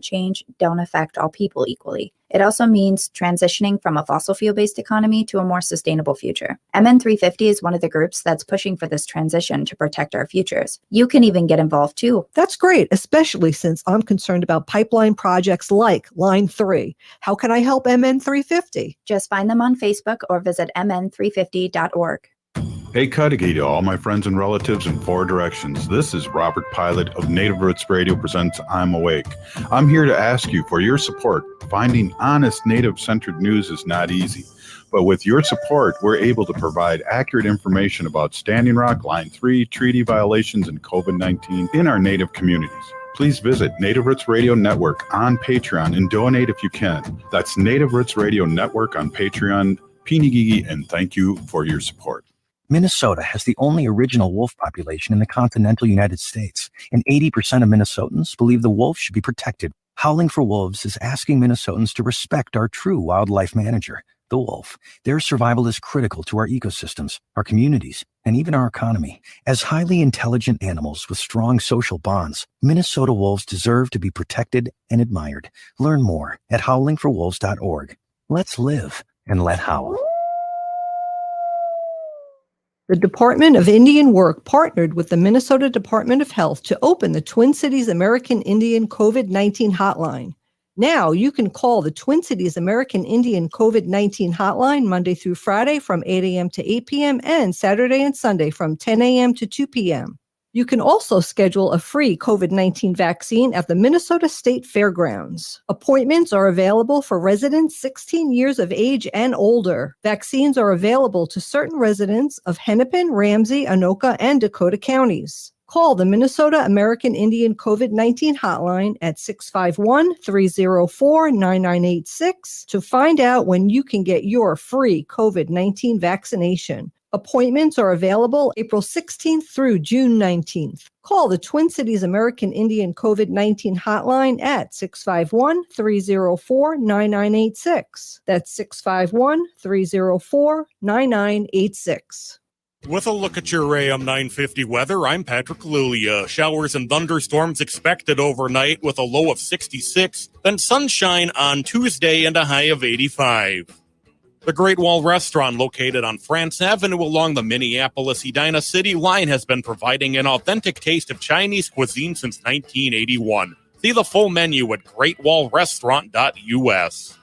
change don't affect all people equally. It also means transitioning from a fossil fuel-based economy to a more sustainable future. MN350 is one of the groups that's pushing for this transition to protect our futures. You can even get involved too. That's great, especially since I'm concerned about pipeline projects like Line 3. How can I help MN350? Just find them on Facebook or visit mn350.org. Hey, Cudahy to all my friends and relatives in four directions. This is Robert Pilot of Native Roots Radio presents I'm Awake. I'm here to ask you for your support. Finding honest Native-centered news is not easy. But with your support, we're able to provide accurate information about Standing Rock, Line 3, treaty violations, and COVID-19 in our Native communities. Please visit Native Roots Radio Network on Patreon and donate if you can. That's Native Roots Radio Network on Patreon. Pinigigi, and thank you for your support. Minnesota has the only original wolf population in the continental United States, and 80% of Minnesotans believe the wolf should be protected. Howling for Wolves is asking Minnesotans to respect our true wildlife manager, the wolf. Their survival is critical to our ecosystems, our communities, and even our economy. As highly intelligent animals with strong social bonds, Minnesota wolves deserve to be protected and admired. Learn more at howlingforwolves.org. Let's live and let howl. The Department of Indian Work partnered with the Minnesota Department of Health to open the Twin Cities American Indian COVID-19 hotline. Now you can call the Twin Cities American Indian COVID-19 hotline Monday through Friday from 8 a.m. to 8 p.m. and Saturday and Sunday from 10 a.m. to 2 p.m. You can also schedule a free COVID-19 vaccine at the Minnesota State Fairgrounds. Appointments are available for residents 16 years of age and older. Vaccines are available to certain residents of Hennepin, Ramsey, Anoka, and Dakota counties. Call the Minnesota American Indian COVID-19 hotline at 651-304-9986 to find out when you can get your free COVID-19 vaccination. Appointments are available April 16th through June 19th. Call the Twin Cities American Indian COVID-19 hotline at 651-304-9986. That's 651-304-9986. With a look at your AM 950 weather, I'm Patrick Lulia. Showers and thunderstorms expected overnight with a low of 66, then sunshine on Tuesday and a high of 85. The Great Wall Restaurant, located on France Avenue along the Minneapolis-Edina City line, has been providing an authentic taste of Chinese cuisine since 1981. See the full menu at greatwallrestaurant.us.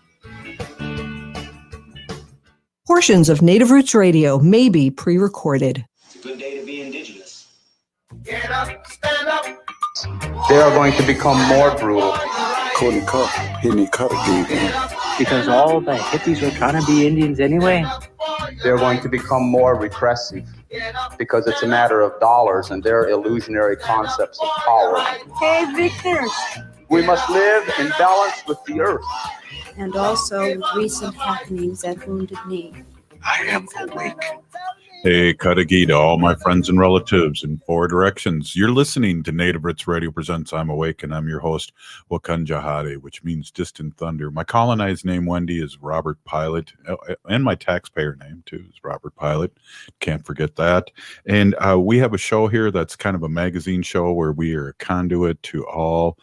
Portions of Native Roots Radio may be pre-recorded. It's a good day to be indigenous. Get up, stand up. They are going to become more brutal. Couldn't cut, hitting cut again. Because all the hippies were trying to be Indians anyway. They're going to become more repressive because it's a matter of dollars and their illusionary concepts of power. Hey, Victor. We must live in balance with the earth. And also with recent happenings at Wounded Knee. I am awake. Hey, Cudahy to all my friends and relatives in four directions. You're listening to Native Roots Radio presents I'm Awake, and I'm your host, Wakanjahade, which means distant thunder. My colonized name, Wendy, is Robert Pilot, and my taxpayer name, too, is Robert Pilot. Can't forget that. And we have a show here that's kind of a magazine show where we are a conduit to all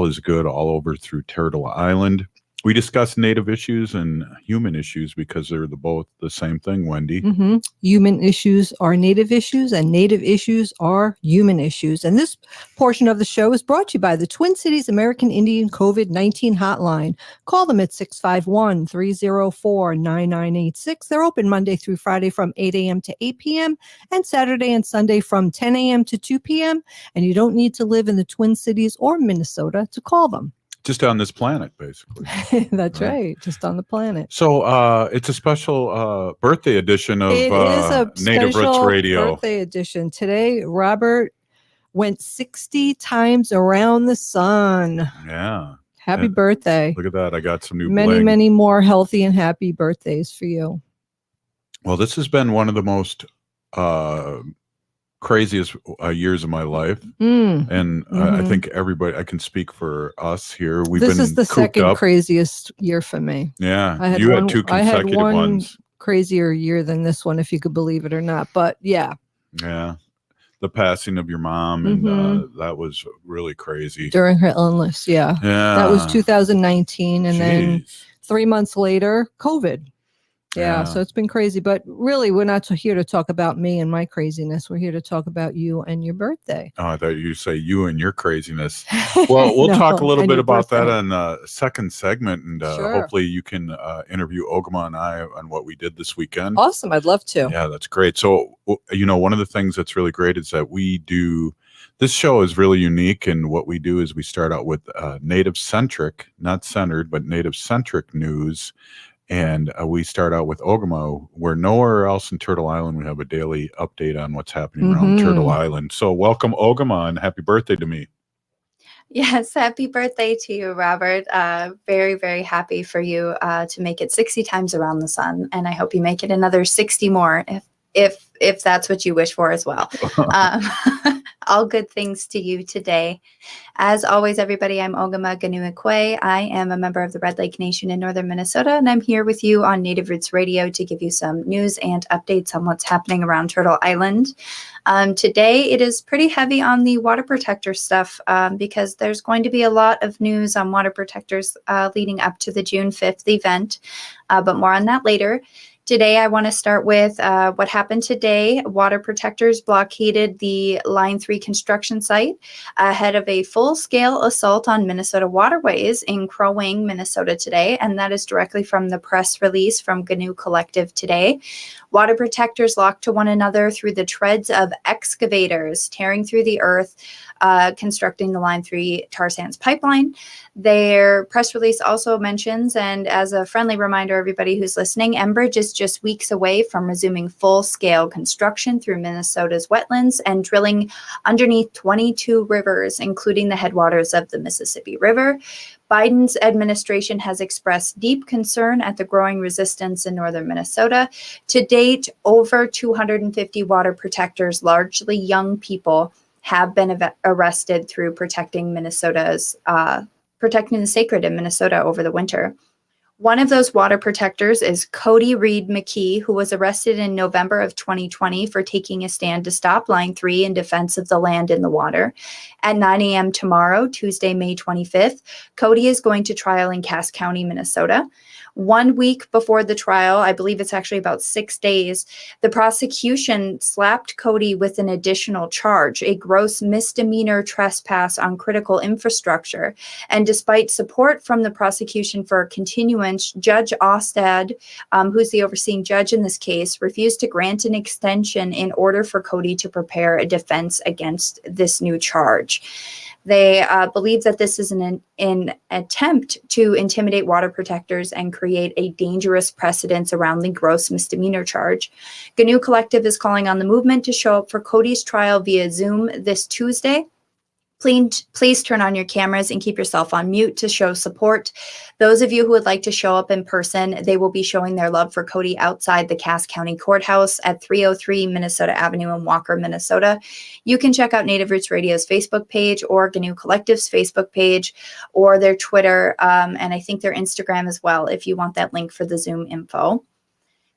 is good all over through Turtle Island. We discuss Native issues and human issues because they're both the same thing, Wendy. Mm-hmm. Human issues are Native issues, and Native issues are human issues. And this portion of the show is brought to you by the Twin Cities American Indian COVID-19 hotline. Call them at 651-304-9986. They're open Monday through Friday from 8 a.m. to 8 p.m. and Saturday and Sunday from 10 a.m. to 2 p.m. And you don't need to live in the Twin Cities or Minnesota to call them. Just on this planet, basically. That's right. Just on the planet. So it's a special birthday edition of Native Roots Radio. Birthday edition. Today, Robert went 60 times around the sun. Yeah. Happy birthday. Look at that. I got some new many more healthy and happy birthdays for you. Well, this has been one of the most craziest years of my life, and I think everybody, I can speak for us here, this is the second craziest year for me. Yeah, you had two consecutive ones. Crazier year than this one, if you could believe it or not, but yeah, the passing of your mom, and that was really crazy. During her illness, yeah. That was 2019, and then 3 months later, COVID. Yeah, so it's been crazy. But really, we're not here to talk about me and my craziness. We're here to talk about you and your birthday. Oh, I thought you say you and your craziness. Well, we'll talk a little bit about that on the second segment, and hopefully you can interview Ogama and I on what we did this weekend. Awesome. I'd love to. Yeah, that's great. So, one of the things that's really great is that we do, this show is really unique, and what we do is we start out with native-centric, not centered, but native-centric news. And we start out with Ogama, where nowhere else in Turtle Island we have a daily update on what's happening around Turtle Island. So welcome, Ogama, and happy birthday to me. Yes, happy birthday to you, Robert. Very, very happy for you to make it 60 times around the sun, and I hope you make it another 60 more if that's what you wish for as well. All good things to you today. As always, everybody, I'm Ogama Ganuikwe. I am a member of the Red Lake Nation in northern Minnesota, and I'm here with you on Native Roots Radio to give you some news and updates on what's happening around Turtle Island. Today, it is pretty heavy on the water protector stuff because there's going to be a lot of news on water protectors leading up to the June 5th event, but more on that later. Today, I want to start with what happened today. Water protectors blockaded the Line 3 construction site ahead of a full-scale assault on Minnesota waterways in Crow Wing, Minnesota today, and that is directly from the press release from GNU Collective today. Water protectors locked to one another through the treads of excavators, tearing through the earth, constructing the Line 3 tar sands pipeline. Their press release also mentions, and as a friendly reminder, everybody who's listening, Enbridge is just weeks away from resuming full-scale construction through Minnesota's wetlands and drilling underneath 22 rivers, including the headwaters of the Mississippi River. Biden's administration has expressed deep concern at the growing resistance in northern Minnesota. To date, over 250 water protectors, largely young people, have been arrested through protecting protecting the sacred in Minnesota over the winter. One of those water protectors is Cody Reed McKee, who was arrested in November of 2020 for taking a stand to stop Line 3 in defense of the land and the water. At 9 a.m. tomorrow, Tuesday, May 25th, Cody is going to trial in Cass County, Minnesota. 1 week before the trial, I believe it's actually about 6 days, the prosecution slapped Cody with an additional charge, a gross misdemeanor trespass on critical infrastructure. And despite support from the prosecution for continuance, Judge Ostad, who's the overseeing judge in this case, refused to grant an extension in order for Cody to prepare a defense against this new charge. They believe that this is an attempt to intimidate water protectors and create a dangerous precedence around the gross misdemeanor charge. GNU Collective is calling on the movement to show up for Cody's trial via Zoom this Tuesday. Please turn on your cameras and keep yourself on mute to show support. Those of you who would like to show up in person, they will be showing their love for Cody outside the Cass County Courthouse at 303 Minnesota Avenue in Walker, Minnesota. You can check out Native Roots Radio's Facebook page or GNU Collective's Facebook page or their Twitter and I think their Instagram as well if you want that link for the Zoom info.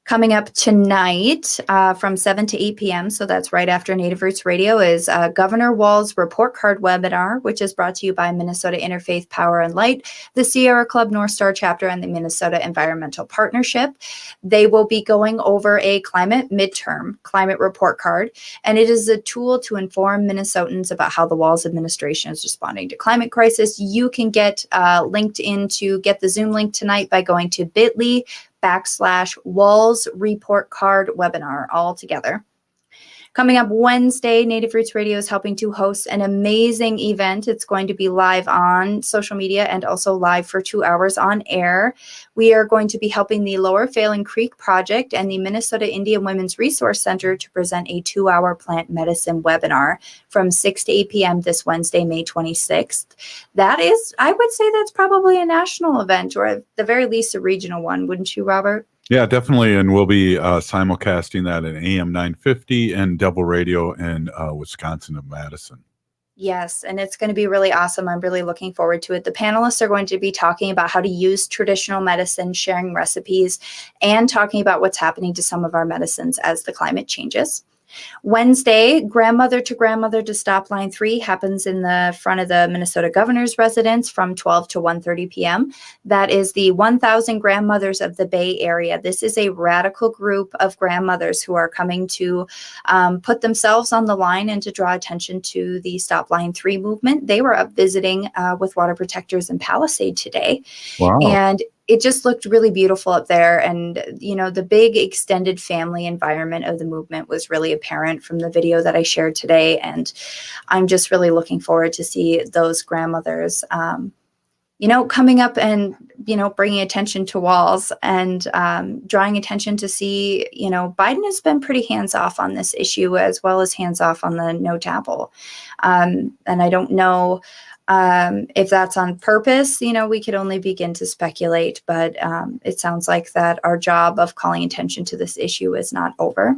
Coming up tonight from 7 to 8 p.m., so that's right after Native Roots Radio, is Governor Walz's Report Card webinar, which is brought to you by Minnesota Interfaith Power and Light, the Sierra Club North Star chapter, and the Minnesota Environmental Partnership. They will be going over a climate report card, and it is a tool to inform Minnesotans about how the Walz administration is responding to climate crisis. You can get get the Zoom link tonight by going to bit.ly/Walz Report Card webinar all together. Coming up Wednesday, Native Roots Radio is helping to host an amazing event. It's going to be live on social media and also live for 2 hours on air. We are going to be helping the Lower Failing Creek Project and the Minnesota Indian Women's Resource Center to present a 2-hour plant medicine webinar from 6 to 8 p.m. this Wednesday, May 26th. That is, I would say that's probably a national event, or at the very least a regional one, wouldn't you, Robert? Yeah, definitely. And we'll be simulcasting that at AM 950 and Double Radio in Wisconsin and Madison. Yes, and it's going to be really awesome. I'm really looking forward to it. The panelists are going to be talking about how to use traditional medicine, sharing recipes, and talking about what's happening to some of our medicines as the climate changes. Wednesday, Grandmother to Stop Line 3 happens in the front of the Minnesota governor's residence from 12 to 1:30 p.m. That is the 1,000 Grandmothers of the Bay Area. This is a radical group of grandmothers who are coming to put themselves on the line and to draw attention to the Stop Line 3 movement. They were up visiting with Water Protectors in Palisade today. Wow. And it just looked really beautiful up there. And, you know, the big extended family environment of the movement was really apparent from the video that I shared today. And I'm just really looking forward to see those grandmothers, you know, coming up and, you know, bringing attention to walls and drawing attention to see, you know, Biden has been pretty hands off on this issue as well as hands off on the no tapple. And I don't know if that's on purpose. You know, we could only begin to speculate, but it sounds like that our job of calling attention to this issue is not over.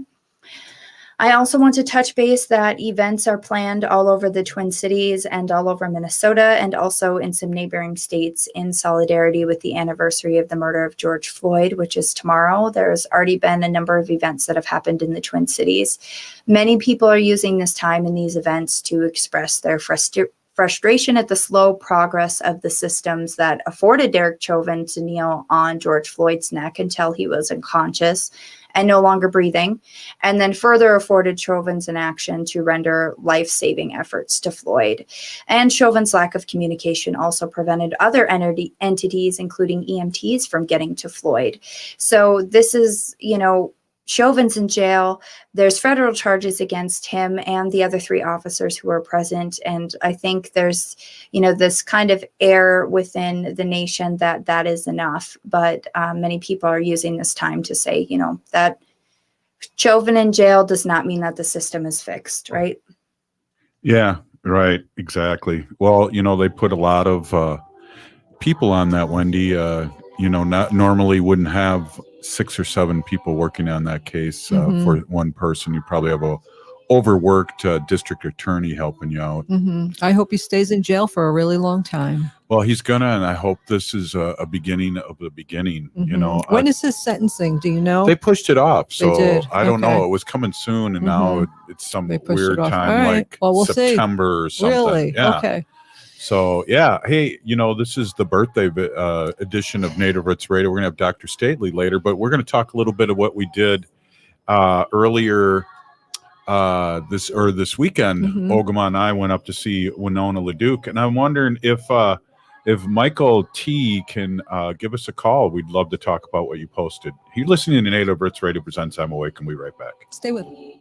I also want to touch base that events are planned all over the Twin Cities and all over Minnesota and also in some neighboring states in solidarity with the anniversary of the murder of George Floyd, which is tomorrow. There's already been a number of events that have happened in the Twin Cities. Many people are using this time in these events to express their frustration at the slow progress of the systems that afforded Derek Chauvin to kneel on George Floyd's neck until he was unconscious and no longer breathing, and then further afforded Chauvin's inaction to render life-saving efforts to Floyd. And Chauvin's lack of communication also prevented other entities, including EMTs, from getting to Floyd. So this is, you know, Chauvin's in jail. There's federal charges against him and the other 3 officers who were present. And I think there's, you know, this kind of air within the nation that that is enough. But many people are using this time to say, you know, that Chauvin in jail does not mean that the system is fixed, right? Yeah, right. Exactly. Well, you know, they put a lot of people on that, Wendy. You know, not normally wouldn't have 6 or 7 people working on that case for one person. You probably have a overworked district attorney helping you out. I hope he stays in jail for a really long time. Well, he's gonna, and I hope this is a beginning of the beginning. You know, when is his sentencing? Do you know? They pushed it off, so They did. I don't Okay. know. It was coming soon, and now it's some They pushed weird it off. time, All right. like Well, we'll see. September or something. Really? Yeah. Okay. So, yeah. Hey, you know, this is the birthday edition of Native Roots Radio. We're going to have Dr. Stately later, but we're going to talk a little bit of what we did earlier this weekend. Ogama and I went up to see Winona LaDuke, and I'm wondering if Michael T can give us a call. We'd love to talk about what you posted. You're listening to Native Roots Radio Presents I'm Awake, and we'll be right back. Stay with me.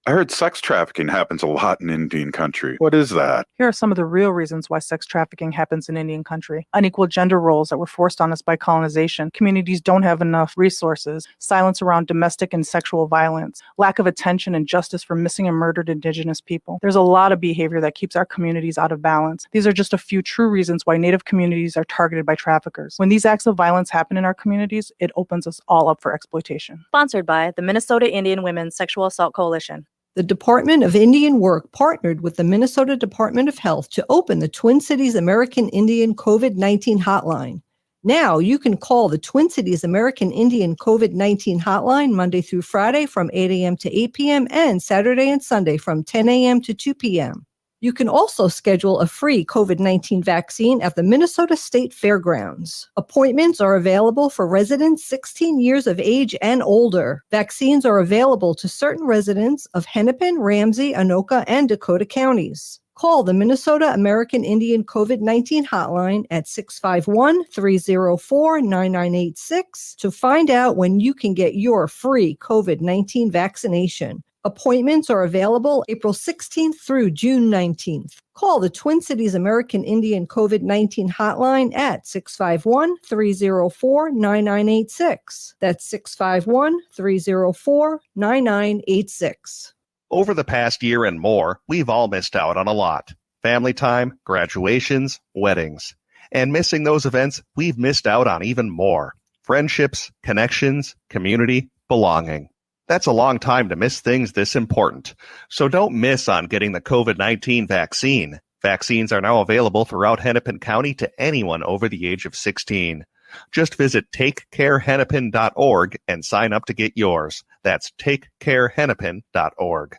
I heard sex trafficking happens a lot in Indian country. What is that? Here are some of the real reasons why sex trafficking happens in Indian country. Unequal gender roles that were forced on us by colonization. Communities don't have enough resources. Silence around domestic and sexual violence. Lack of attention and justice for missing and murdered Indigenous people. There's a lot of behavior that keeps our communities out of balance. These are just a few true reasons why Native communities are targeted by traffickers. When these acts of violence happen in our communities, it opens us all up for exploitation. Sponsored by the Minnesota Indian Women's Sexual Assault Coalition. The Department of Indian Work partnered with the Minnesota Department of Health to open the Twin Cities American Indian COVID-19 hotline. Now you can call the Twin Cities American Indian COVID-19 hotline Monday through Friday from 8 a.m. to 8 p.m. and Saturday and Sunday from 10 a.m. to 2 p.m. You can also schedule a free COVID-19 vaccine at the Minnesota State Fairgrounds. Appointments are available for residents 16 years of age and older. Vaccines are available to certain residents of Hennepin, Ramsey, Anoka, and Dakota counties. Call the Minnesota American Indian COVID-19 hotline at 651-304-9986 to find out when you can get your free COVID-19 vaccination. Appointments are available April 16th through June 19th. Call the Twin Cities American Indian COVID-19 hotline at 651-304-9986. That's 651-304-9986. Over the past year and more, we've all missed out on a lot. Family time, graduations, weddings. And missing those events, we've missed out on even more. Friendships, connections, community, belonging. That's a long time to miss things this important. So don't miss on getting the COVID-19 vaccine. Vaccines are now available throughout Hennepin County to anyone over the age of 16. Just visit takecarehennepin.org and sign up to get yours. That's takecarehennepin.org.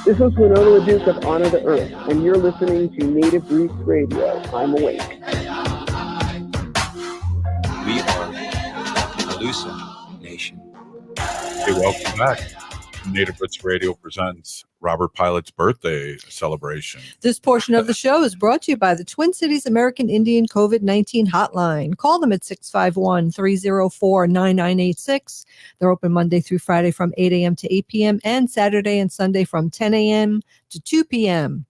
This is Winona LaDuke of Honor the Earth, and you're listening to Native Roots Radio. I'm awake. We are the Lusa Nation. Hey, welcome back. Native Roots Radio presents Robert Pilot's birthday celebration. This portion of the show is brought to you by the Twin Cities American Indian COVID-19 hotline. Call them at 651-304-9986. They're open Monday through Friday from 8 a.m. to 8 p.m. and Saturday and Sunday from 10 a.m. to 2 p.m.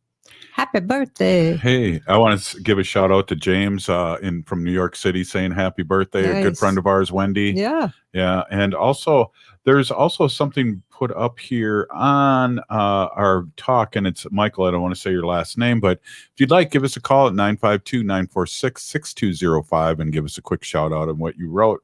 Happy birthday. Hey, I want to give a shout out to James from New York City saying happy birthday. Nice. A good friend of ours, Wendy. Yeah. Yeah. And also, there's also something put up here on our talk, and it's Michael. I don't want to say your last name, but if you'd like, give us a call at 952-946-6205 and give us a quick shout out on what you wrote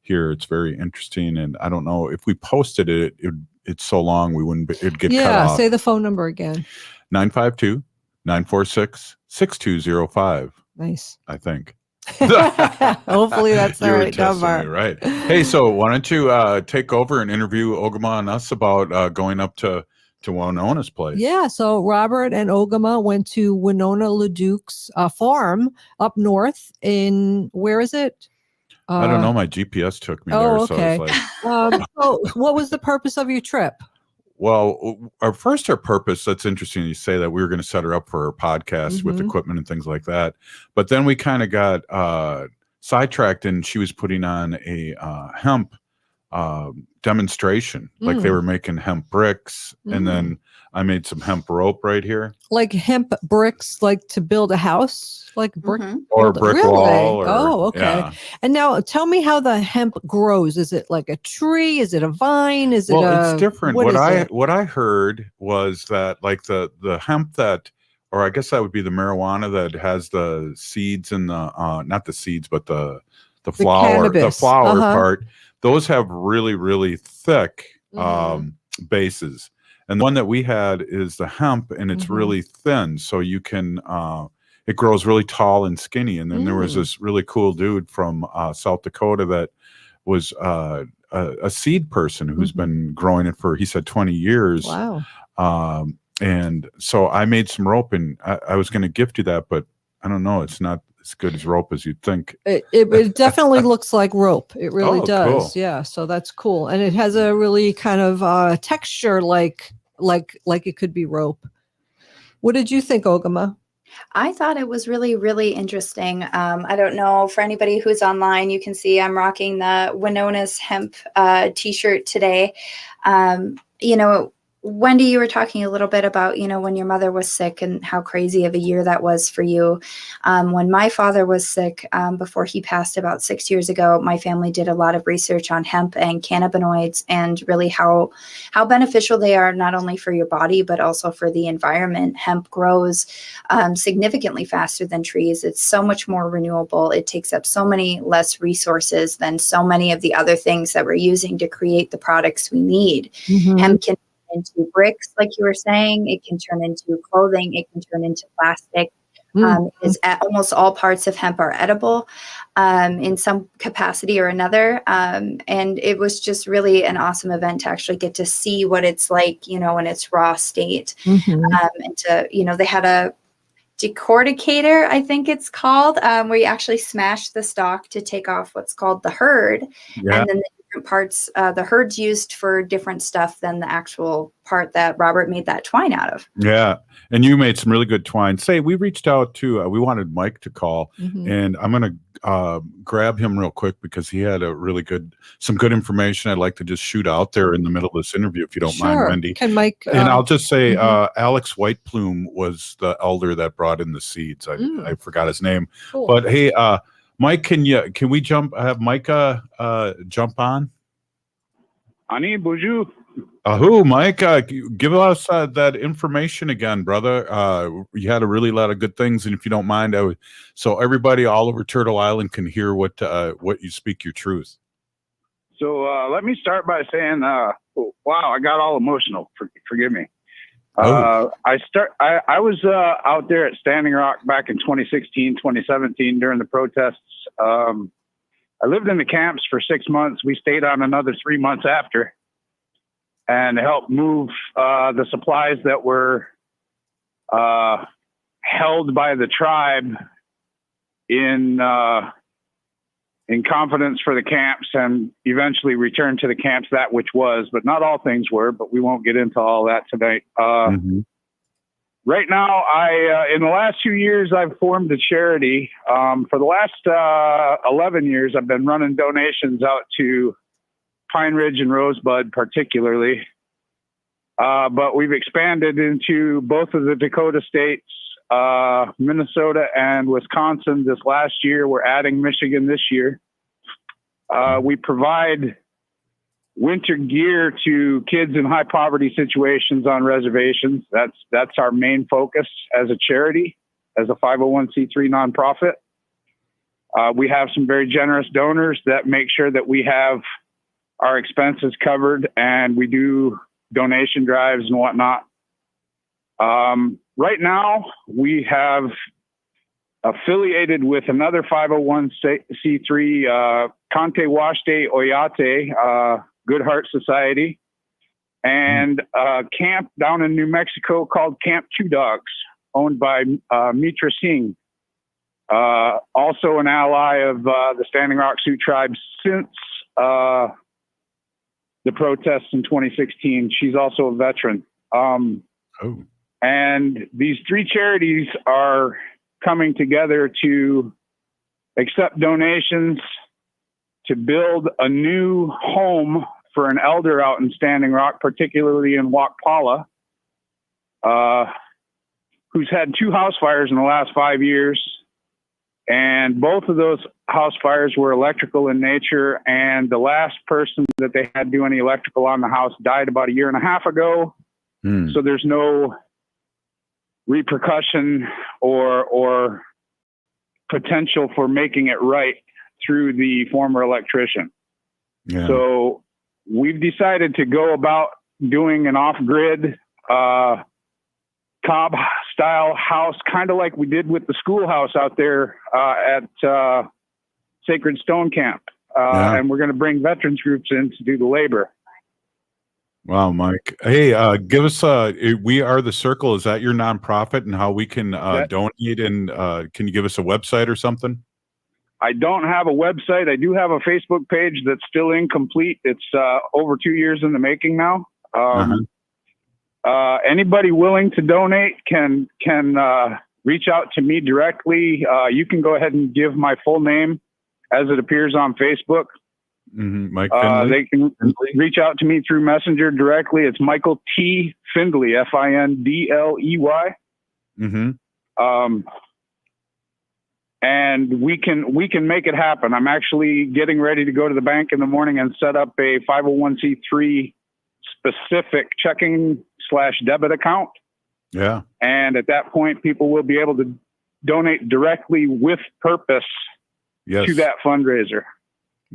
here. It's very interesting. And I don't know if we posted it, it's so long we wouldn't, it'd get cut off. Yeah. Say the phone number again. 952-946-6205. Nice. I think. Hopefully that's the You were right testing number. me, right. Hey, so why don't you take over and interview Ogama and us about going up to Winona's place? Yeah, so Robert and Ogama went to Winona LaDuke's farm up north in, where is it? I don't know. My GPS took me there. Okay. So it's like, so what was the purpose of your trip? well, our purpose, that's interesting you say that, we were going to set her up for her podcast with equipment and things like that. But then we kind of got sidetracked, and she was putting on a hemp demonstration. Like they were making hemp bricks, and then I made some hemp rope right here. Like hemp bricks, like to build a house? Like brick or a brick wall. Or, okay. Yeah. And now tell me how the hemp grows. Is it like a tree? Is it a vine? Is it it's different. What I it? heard was that like the hemp that, or I guess that would be the marijuana that has the seeds and the not the seeds, but the flower, part, those have really, really thick bases. And the one that we had is the hemp, and it's really thin, so you can it grows really tall and skinny. And then there was this really cool dude from South Dakota that was a seed person who's been growing it for, he said, 20 years. Wow. And so I made some rope, and I was going to gift you that, but I don't know. It's not as good as rope as you'd think. It definitely looks like rope. It really does. Cool. Yeah. So that's cool. And it has a really kind of texture like it could be rope. What did you think, Ogama? I thought it was really, really interesting. I don't know, for anybody who's online, you can see I'm rocking the Winona's hemp t-shirt today. Wendy, you were talking a little bit about, when your mother was sick and how crazy of a year that was for you. When my father was sick, before he passed about 6 years ago, my family did a lot of research on hemp and cannabinoids, and really how beneficial they are, not only for your body, but also for the environment. Hemp grows significantly faster than trees. It's so much more renewable. It takes up so many less resources than so many of the other things that we're using to create the products we need. Hemp can into bricks, like you were saying. It can turn into clothing. It can turn into plastic. Almost all parts of hemp are edible in some capacity or another. And it was just really an awesome event to actually get to see what it's like, in its raw state. And to, they had a decorticator, I think it's called, where you actually smash the stalk to take off what's called the hurd. Yeah. And then the different parts, the hurd's used for different stuff than the actual part that Robert made that twine out of. Yeah. And you made some really good twine. Say, we reached out to, we wanted Mike to call, and I'm going to grab him real quick because he had some good information I'd like to just shoot out there in the middle of this interview, if you don't mind, Wendy. Can Mike? And I'll just say, Alex Whiteplume was the elder that brought in the seeds. I forgot his name, but hey, Mike, can we have Micah jump on? Ani, bonjour. Mike, give us that information again, brother. You had a really lot of good things, and if you don't mind, so everybody all over Turtle Island can hear what you speak your truth. So let me start by saying, wow, I got all emotional. Forgive me. I was out there at Standing Rock back in 2016, 2017 during the protests. I lived in the camps for 6 months. We stayed on another 3 months after, and helped move the supplies that were held by the tribe in confidence for the camps, and eventually returned to the camps that which was, but not all things were, but we won't get into all that tonight. Right now, in the last 2 years, I've formed a charity. For the last 11 years, I've been running donations out to Pine Ridge and Rosebud particularly. But we've expanded into both of the Dakota states, Minnesota and Wisconsin this last year. We're adding Michigan this year. We provide winter gear to kids in high poverty situations on reservations. That's our main focus as a charity, as a 501c3 nonprofit. We have some very generous donors that make sure that we have our expenses covered, and we do donation drives and whatnot. Right now, we have affiliated with another 501c3, Kante Washte Oyate, Good Heart Society, and a camp down in New Mexico called Camp Two Dogs, owned by Mitra Singh, also an ally of the Standing Rock Sioux tribe since the protests in 2016. She's also a veteran. And these three charities are coming together to accept donations to build a new home for an elder out in Standing Rock, particularly in Wakpala, who's had 2 house fires in the last 5 years. And both of those house fires were electrical in nature. And the last person that they had do any electrical on the house died about 1.5 years ago. So there's no repercussion or potential for making it right through the former electrician. So we've decided to go about doing an off-grid cob style house, kind of like we did with the schoolhouse out there at Sacred Stone Camp. And we're going to bring veterans groups in to do the labor. Wow, Mike. Hey, give us We Are the Circle. Is that your nonprofit, and how we can donate? And can you give us a website or something? I don't have a website. I do have a Facebook page that's still incomplete. It's over 2 years in the making now. Anybody willing to donate can reach out to me directly. You can go ahead and give my full name as it appears on Facebook. Mike Findley. They can reach out to me through Messenger directly. It's Michael T. Findley, Findley. And we can make it happen. I'm actually getting ready to go to the bank in the morning and set up a 501c3 specific checking/debit account. And at that point, people will be able to donate directly with purpose to that fundraiser.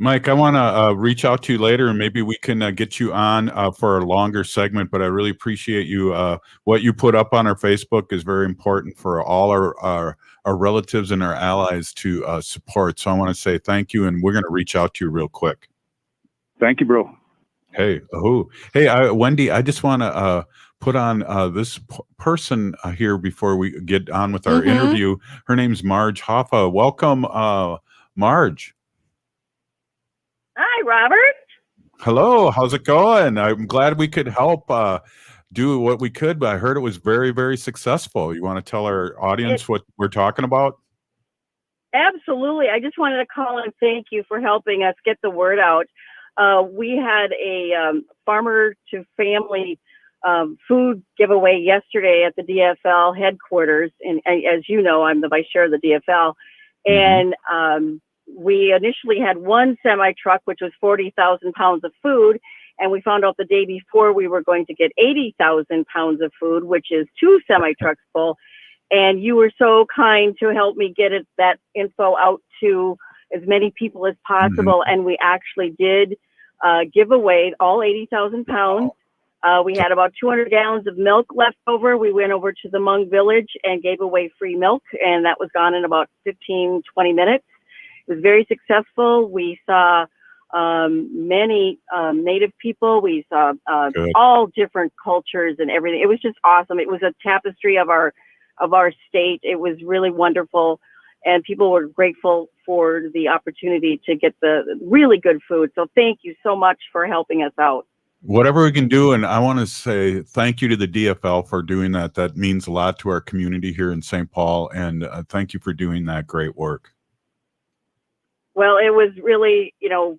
Mike, I want to reach out to you later, and maybe we can get you on for a longer segment, but I really appreciate you. What you put up on our Facebook is very important for all our relatives and our allies to support. So I want to say thank you, and we're going to reach out to you real quick. Thank you, bro. Hey, hey, Wendy, I just want to put on this person here before we get on with our interview. Her name's Marge Hoffa. Welcome, Marge. Hi, Robert. Hello, how's it going? I'm glad we could help do what we could, but I heard it was very, very successful. You want to tell our audience what we're talking about? Absolutely. I just wanted to call and thank you for helping us get the word out. We had a farmer to family food giveaway yesterday at the DFL headquarters. And as you know, I'm the vice chair of the DFL. And we initially had one semi-truck, which was 40,000 pounds of food. And we found out the day before we were going to get 80,000 pounds of food, which is 2 semi-trucks full. And you were so kind to help me get that info out to as many people as possible. And we actually did give away all 80,000 pounds. We had about 200 gallons of milk left over. We went over to the Hmong village and gave away free milk, and that was gone in about 15, 20 minutes. was very successful. We saw many Native people. We saw all different cultures and everything. It was just awesome. It was a tapestry of our state. It was really wonderful, and people were grateful for the opportunity to get the really good food. So thank you so much for helping us out. Whatever we can do, and I want to say thank you to the DFL for doing that. That means a lot to our community here in St. Paul, and thank you for doing that great work. Well, it was really,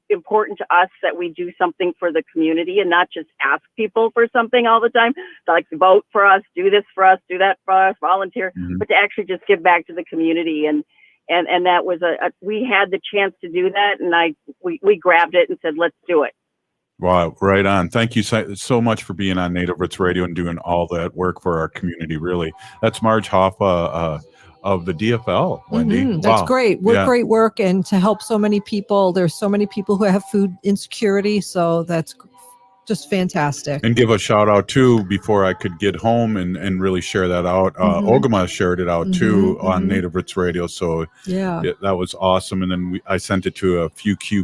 important to us that we do something for the community and not just ask people for something all the time. Like, vote for us, do this for us, do that for us, volunteer, but to actually just give back to the community. And that was we had the chance to do that, and we grabbed it and said, let's do it. Wow, right on. Thank you so much for being on Native Roots Radio and doing all that work for our community, really. That's Marge Hoffa of the DFL, Wendy. That's great. Great work, and to help so many people. There's so many people who have food insecurity, so that's just fantastic. And give a shout out, too, before I could get home and really share that out. Ogama shared it out, too, on Native Roots Radio, so that was awesome. And then I sent it to a few key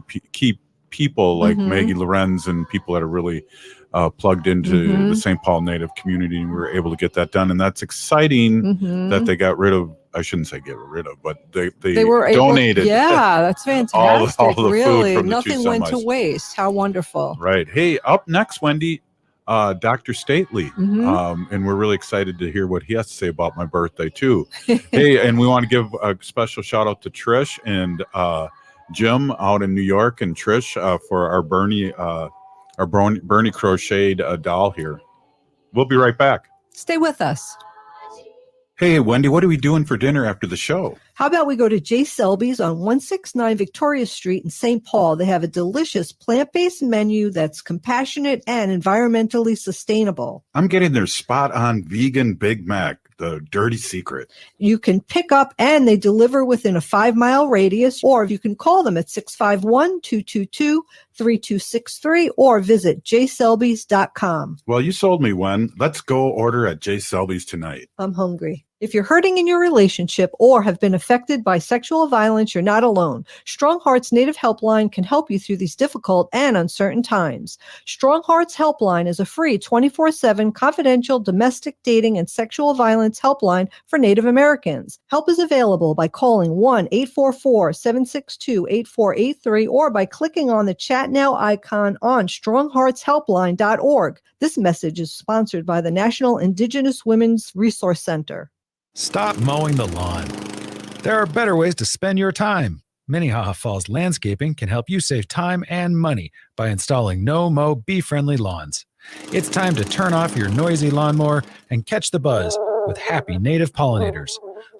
people like Maggie Lorenz and people that are really plugged into the St. Paul Native community, and we were able to get that done. And that's exciting that they got rid of, I shouldn't say get rid of, but they were donated. That's fantastic. all the really, food from nothing the went to waste. How wonderful. Right. Hey, up next, Wendy, Dr. Stately. And we're really excited to hear what he has to say about my birthday, too. Hey, and we want to give a special shout out to Trish and Jim out in New York, and Trish for our Bernie crocheted doll here. We'll be right back. Stay with us. Hey, Wendy, what are we doing for dinner after the show? How about we go to J. Selby's on 169 Victoria Street in St. Paul? They have a delicious plant-based menu that's compassionate and environmentally sustainable. I'm getting their spot-on vegan Big Mac, the dirty secret. You can pick up and they deliver within a 5-mile radius, or you can call them at 651-222-3263 or visit jselbys.com. Well, you sold me, Wen. Let's go order at J. Selby's tonight. I'm hungry. If you're hurting in your relationship or have been affected by sexual violence, you're not alone. Strong Hearts Native Helpline can help you through these difficult and uncertain times. Strong Hearts Helpline is a free 24/7 confidential domestic dating and sexual violence helpline for Native Americans. Help is available by calling 1-844-762-8483 or by clicking on the Chat Now icon on strongheartshelpline.org. This message is sponsored by the National Indigenous Women's Resource Center. Stop mowing the lawn. There are better ways to spend your time. Minnehaha Falls Landscaping can help you save time and money by installing no-mow, bee-friendly lawns. It's time to turn off your noisy lawnmower and catch the buzz with happy native pollinators.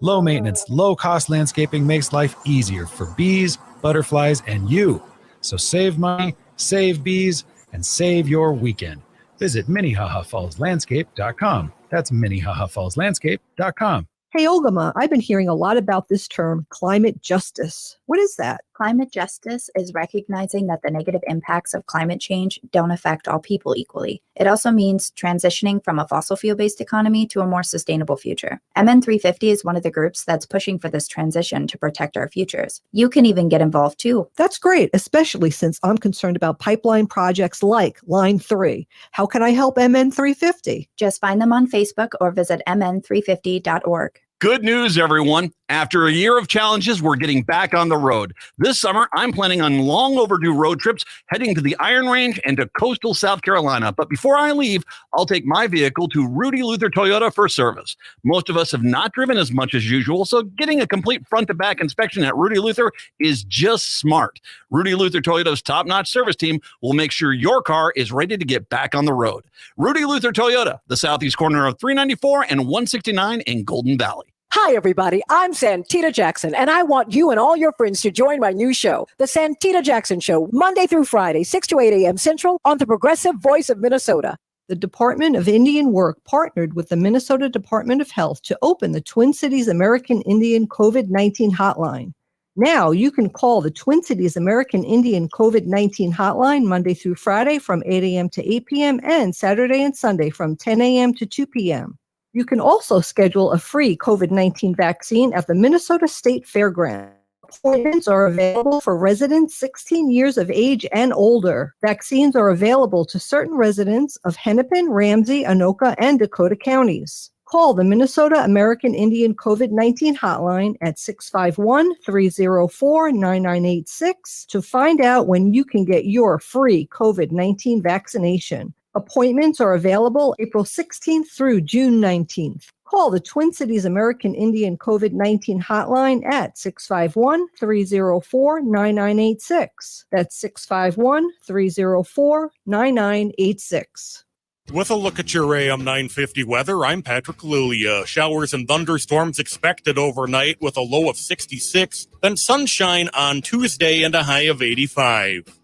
Low-maintenance, low-cost landscaping makes life easier for bees, butterflies, and you. So save money, save bees, and save your weekend. Visit MinnehahaFallsLandscape.com. That's MinnehahaFallsLandscape.com. Hey, Ogama, I've been hearing a lot about this term, climate justice. What is that? Climate justice is recognizing that the negative impacts of climate change don't affect all people equally. It also means transitioning from a fossil fuel-based economy to a more sustainable future. MN350 is one of the groups that's pushing for this transition to protect our futures. You can even get involved too. That's great, especially since I'm concerned about pipeline projects like Line 3. How can I help MN350? Just find them on Facebook or visit mn350.org. Good news, everyone. After a year of challenges, we're getting back on the road. This summer, I'm planning on long overdue road trips, heading to the Iron Range and to coastal South Carolina. But before I leave, I'll take my vehicle to Rudy Luther Toyota for service. Most of us have not driven as much as usual, so getting a complete front-to-back inspection at Rudy Luther is just smart. Rudy Luther Toyota's top-notch service team will make sure your car is ready to get back on the road. Rudy Luther Toyota, the southeast corner of 394 and 169 in Golden Valley. Hi, everybody. I'm Santita Jackson, and I want you and all your friends to join my new show, The Santita Jackson Show, Monday through Friday, 6 to 8 a.m. Central on the Progressive Voice of Minnesota. The Department of Indian Work partnered with the Minnesota Department of Health to open the Twin Cities American Indian COVID-19 hotline. Now you can call the Twin Cities American Indian COVID-19 hotline Monday through Friday from 8 a.m. to 8 p.m. and Saturday and Sunday from 10 a.m. to 2 p.m. You can also schedule a free COVID-19 vaccine at the Minnesota State Fairgrounds. Appointments are available for residents 16 years of age and older. Vaccines are available to certain residents of Hennepin, Ramsey, Anoka, and Dakota counties. Call the Minnesota American Indian COVID-19 hotline at 651-304-9986 to find out when you can get your free COVID-19 vaccination. Appointments are available April 16th through June 19th. Call the Twin Cities American Indian COVID-19 hotline at 651-304-9986. That's 651-304-9986. With a look at your AM 950 weather, I'm Patrick Lulia. Showers and thunderstorms expected overnight with a low of 66, then sunshine on Tuesday and a high of 85.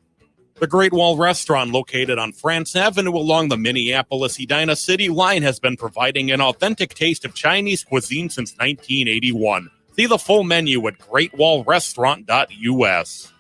The Great Wall Restaurant, located on France Avenue along the Minneapolis-Edina City line, has been providing an authentic taste of Chinese cuisine since 1981. See the full menu at greatwallrestaurant.us.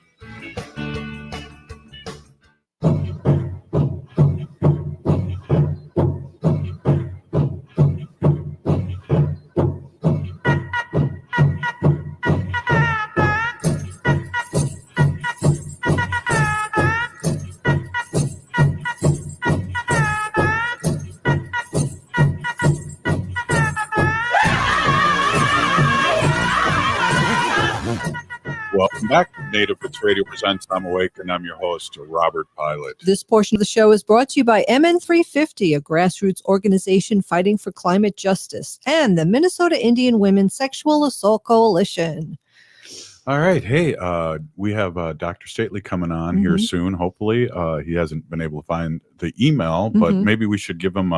Welcome back to Native Roots Radio Presents I'm Awake, and I'm your host, Robert Pilot. This portion of the show is brought to you by MN350, a grassroots organization fighting for climate justice, and the Minnesota Indian Women's Sexual Assault Coalition. All right. Hey, we have Dr. Stately coming on here soon, hopefully. He hasn't been able to find the email, but maybe we should give him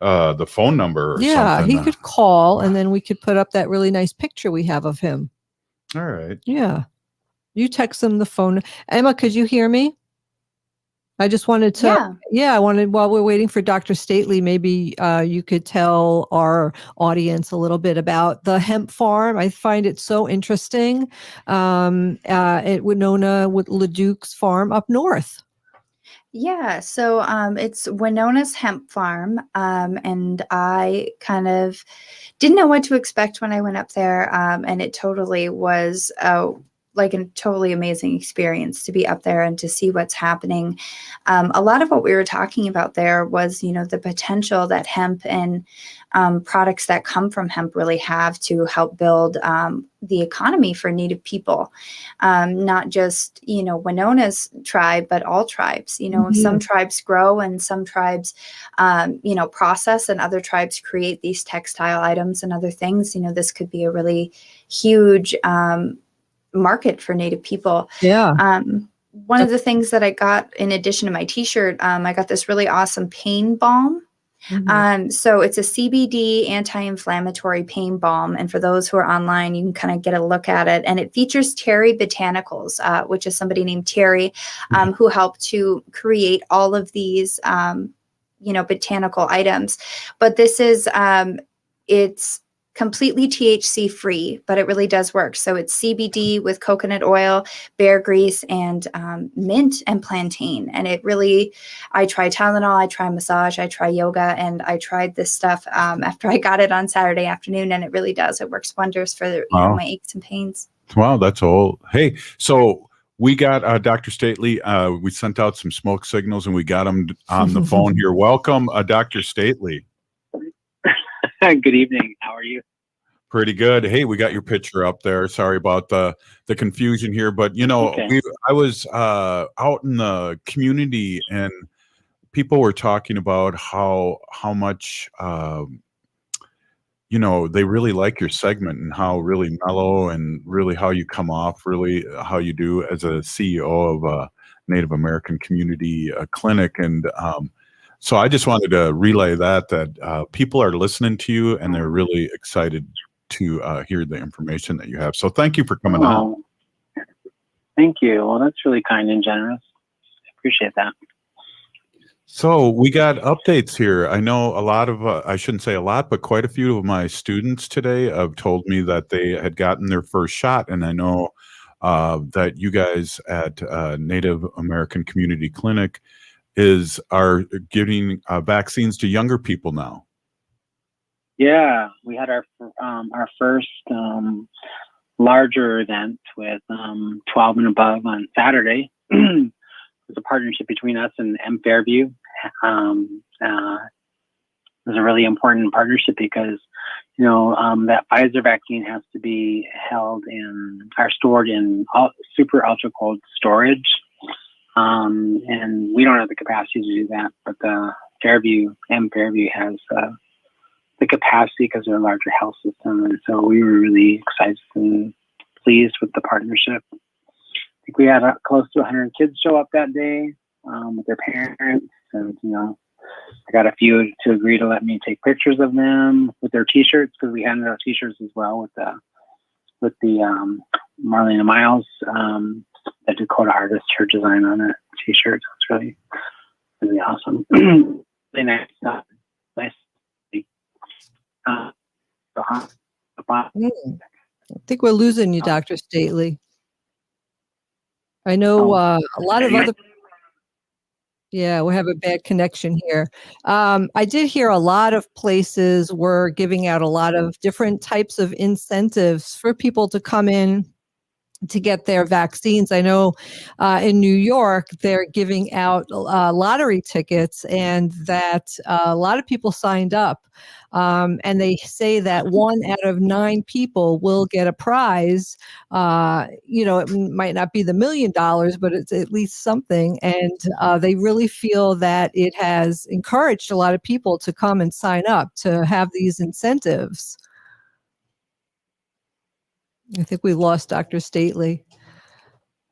the phone number or something. He could call, and then we could put up that really nice picture we have of him. All right. Yeah. You text them the phone. Emma, could you hear me? I just wanted to, I wanted, while we're waiting for Dr. Stately, maybe you could tell our audience a little bit about the hemp farm. I find it so interesting. At Winona with LeDuc's farm up north. Yeah, so it's Winona's Hemp Farm, and I kind of didn't know what to expect when I went up there, and it totally was like a totally amazing experience to be up there and to see what's happening. A lot of what we were talking about there was, the potential that hemp and products that come from hemp really have to help build the economy for Native people, not just, Winona's tribe, but all tribes. Some tribes grow and some tribes, process, and other tribes create these textile items and other things. This could be a really huge market for Native people. Yeah. One of the things that I got in addition to my t-shirt, I got this really awesome pain balm. So it's a CBD anti-inflammatory pain balm. And for those who are online, you can kind of get a look at it. And it features Terry Botanicals, which is somebody named Terry, who helped to create all of these, botanical items. But this is, it's completely THC free, but it really does work. So it's CBD with coconut oil, bear grease, and mint and plantain. And it really, I try Tylenol, I try massage, I try yoga, and I tried this stuff after I got it on Saturday afternoon, and it really does. It works wonders for my aches and pains. Wow, that's all. Hey, so we got Dr. Stately. We sent out some smoke signals, and we got him on the phone here. Welcome, Dr. Stately. Good evening. How are you? Pretty good. Hey, we got your picture up there. Sorry about the confusion here, but I was out in the community, and people were talking about how much they really like your segment and how really mellow and really how you come off, really how you do as a CEO of a Native American community clinic. And so I just wanted to relay that people are listening to you and they're really excited to hear the information that you have. So thank you for coming on. Thank you. Well, that's really kind and generous. I appreciate that. So we got updates here. I know a lot of, I shouldn't say a lot, but quite a few of my students today have told me that they had gotten their first shot. And I know that you guys at Native American Community Clinic are giving vaccines to younger people now. Yeah, we had our first larger event with 12 and above on Saturday. It's a partnership between us and M Fairview. It was a really important partnership because, that Pfizer vaccine has to be held or stored in super ultra cold storage. And we don't have the capacity to do that, but M Fairview has the capacity because they're a larger health system. And so we were really excited and pleased with the partnership. I think we had close to 100 kids show up that day with their parents. And, I got a few to agree to let me take pictures of them with their T-shirts, because we handed out T-shirts as well with the Marlena Miles, the Dakota artist, her design on that T-shirt. It's really, really awesome. Really nice. Nice. I think we're losing you, Dr. Stately. I know a lot of other. Yeah, we have a bad connection here. I did hear a lot of places were giving out a lot of different types of incentives for people to come in to get their vaccines. I know in New York, they're giving out lottery tickets, and that a lot of people signed up. And they say that 1 out of 9 people will get a prize. It might not be the $1 million, but it's at least something. And they really feel that it has encouraged a lot of people to come and sign up to have these incentives. I think we lost Dr. Stately.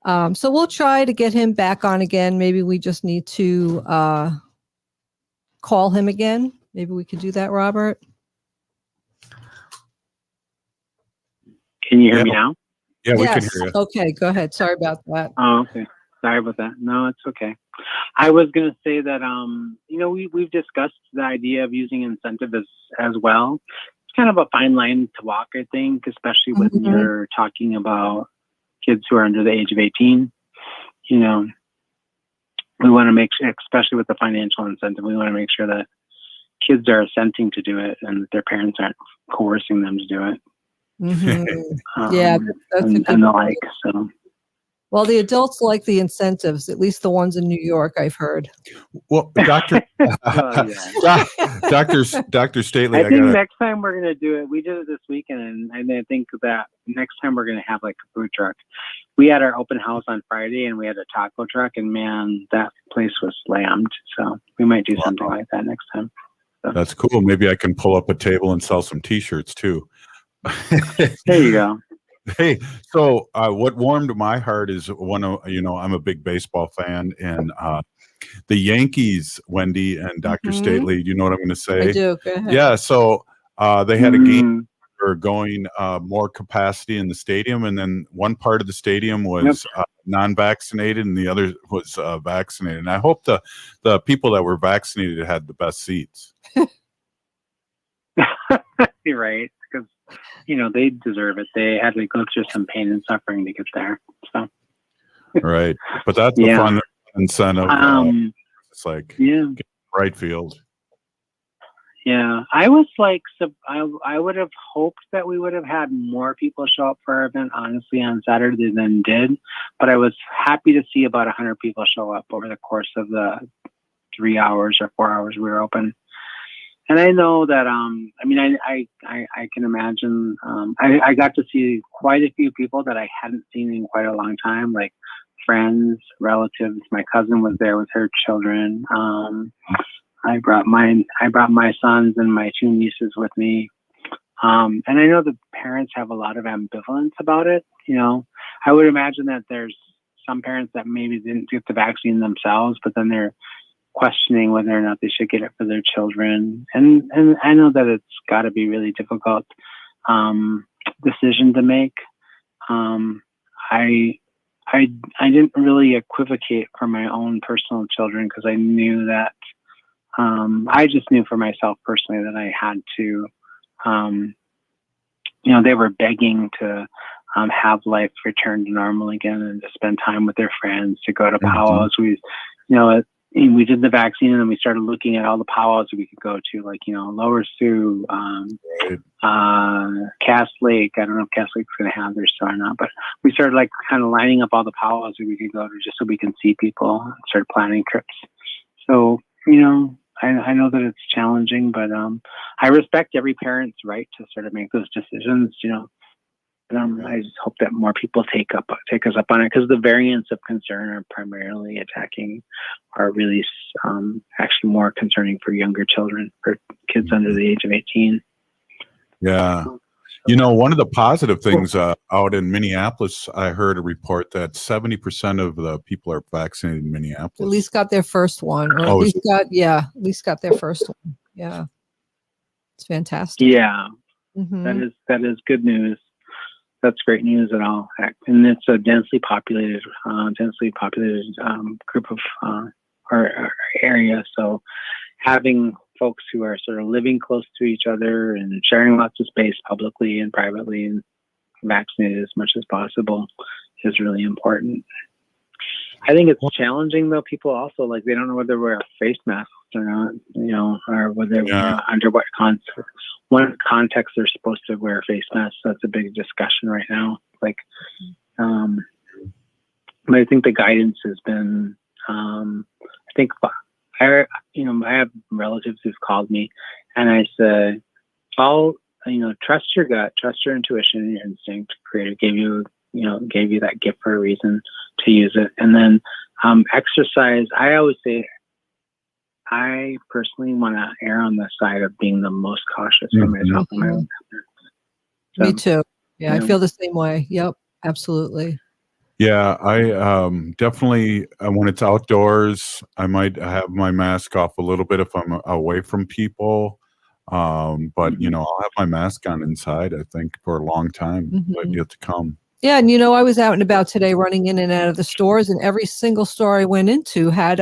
So we'll try to get him back on again. Maybe we just need to call him again. Maybe we could do that, Robert. Can you hear me now? Yeah, we Yes. can hear you. Okay, go ahead. Sorry about that. Oh, okay. Sorry about that. No, it's okay. I was going to say that, we've discussed the idea of using incentive as well. It's kind of a fine line to walk, I think, especially when you're talking about kids who are under the age of 18. We want to make sure, especially with the financial incentive, we want to make sure that kids are assenting to do it and that their parents aren't coercing them to do it. Yeah, that's a good and the point. like. So, well, the adults like the incentives, at least the ones in New York, I've heard. Well, Dr. Dr. Stately, I think next time we're going to do it. We did it this weekend, and I think that next time we're going to have like a food truck. We had our open house on Friday, and we had a taco truck, and man, that place was slammed. So we might do something like that next time. So. That's cool. Maybe I can pull up a table and sell some T-shirts too. There you go. Hey, so what warmed my heart is I'm a big baseball fan, and the Yankees, Wendy and Dr. Stately, you know what I'm going to say? I do. Go ahead. Yeah, so they had a game for going more capacity in the stadium, and then one part of the stadium was non-vaccinated and the other was vaccinated. And I hope the people that were vaccinated had the best seats. You're right, because they deserve it. They had to go through some pain and suffering to get there. So right, but that's the fun incentive. It's like right field. Yeah, I was like, I would have hoped that we would have had more people show up for our event, honestly, on Saturday than did. But I was happy to see about 100 people show up over the course of the 3 hours or 4 hours we were open. And I know that, I can imagine, I got to see quite a few people that I hadn't seen in quite a long time, like friends, relatives. My cousin was there with her children. I brought my sons and my 2 nieces with me. And I know the parents have a lot of ambivalence about it. I would imagine that there's some parents that maybe didn't get the vaccine themselves, but then they're questioning whether or not they should get it for their children. And I know that it's got to be really difficult decision to make. I didn't really equivocate for my own personal children because I knew that I just knew for myself personally that I had to. They were begging to have life return to normal again and to spend time with their friends, to go to powwows. and we did the vaccine, and then we started looking at all the powwows that we could go to, like, Lower Sioux, Cass Lake. I don't know if Cass Lake's going to have their store or not, but we started like kind of lining up all the powwows that we could go to just so we can see people and started planning trips. So, I know that it's challenging, but I respect every parent's right to sort of make those decisions, I just hope that more people take us up on it, because the variants of concern are primarily are really actually more concerning for younger children, for kids under the age of 18. Yeah. One of the positive things out in Minneapolis, I heard a report that 70% of the people are vaccinated in Minneapolis. At least got their first one, or at least got their first one. Yeah. It's fantastic. Yeah. Mm-hmm. That is good news. That's great news at all. And it's a densely populated group of our area. So having folks who are sort of living close to each other and sharing lots of space publicly and privately and vaccinated as much as possible is really important. I think it's challenging, though. People also, they don't know whether to wear face masks or not, or whether under what context they're supposed to wear face masks. That's a big discussion right now. But I think the guidance has been, I have relatives who've called me, and I said, trust your gut, trust your intuition and your instinct. Creator gave you that gift for a reason to use it. And then exercise. I always say, I personally want to err on the side of being the most cautious for myself and my own family. Me too. Yeah, I feel the same way. Yep, absolutely. Yeah, I definitely, when it's outdoors, I might have my mask off a little bit if I'm away from people. But, I'll have my mask on inside, I think, for a long time, but yet to come. Yeah, and I was out and about today running in and out of the stores, and every single store I went into had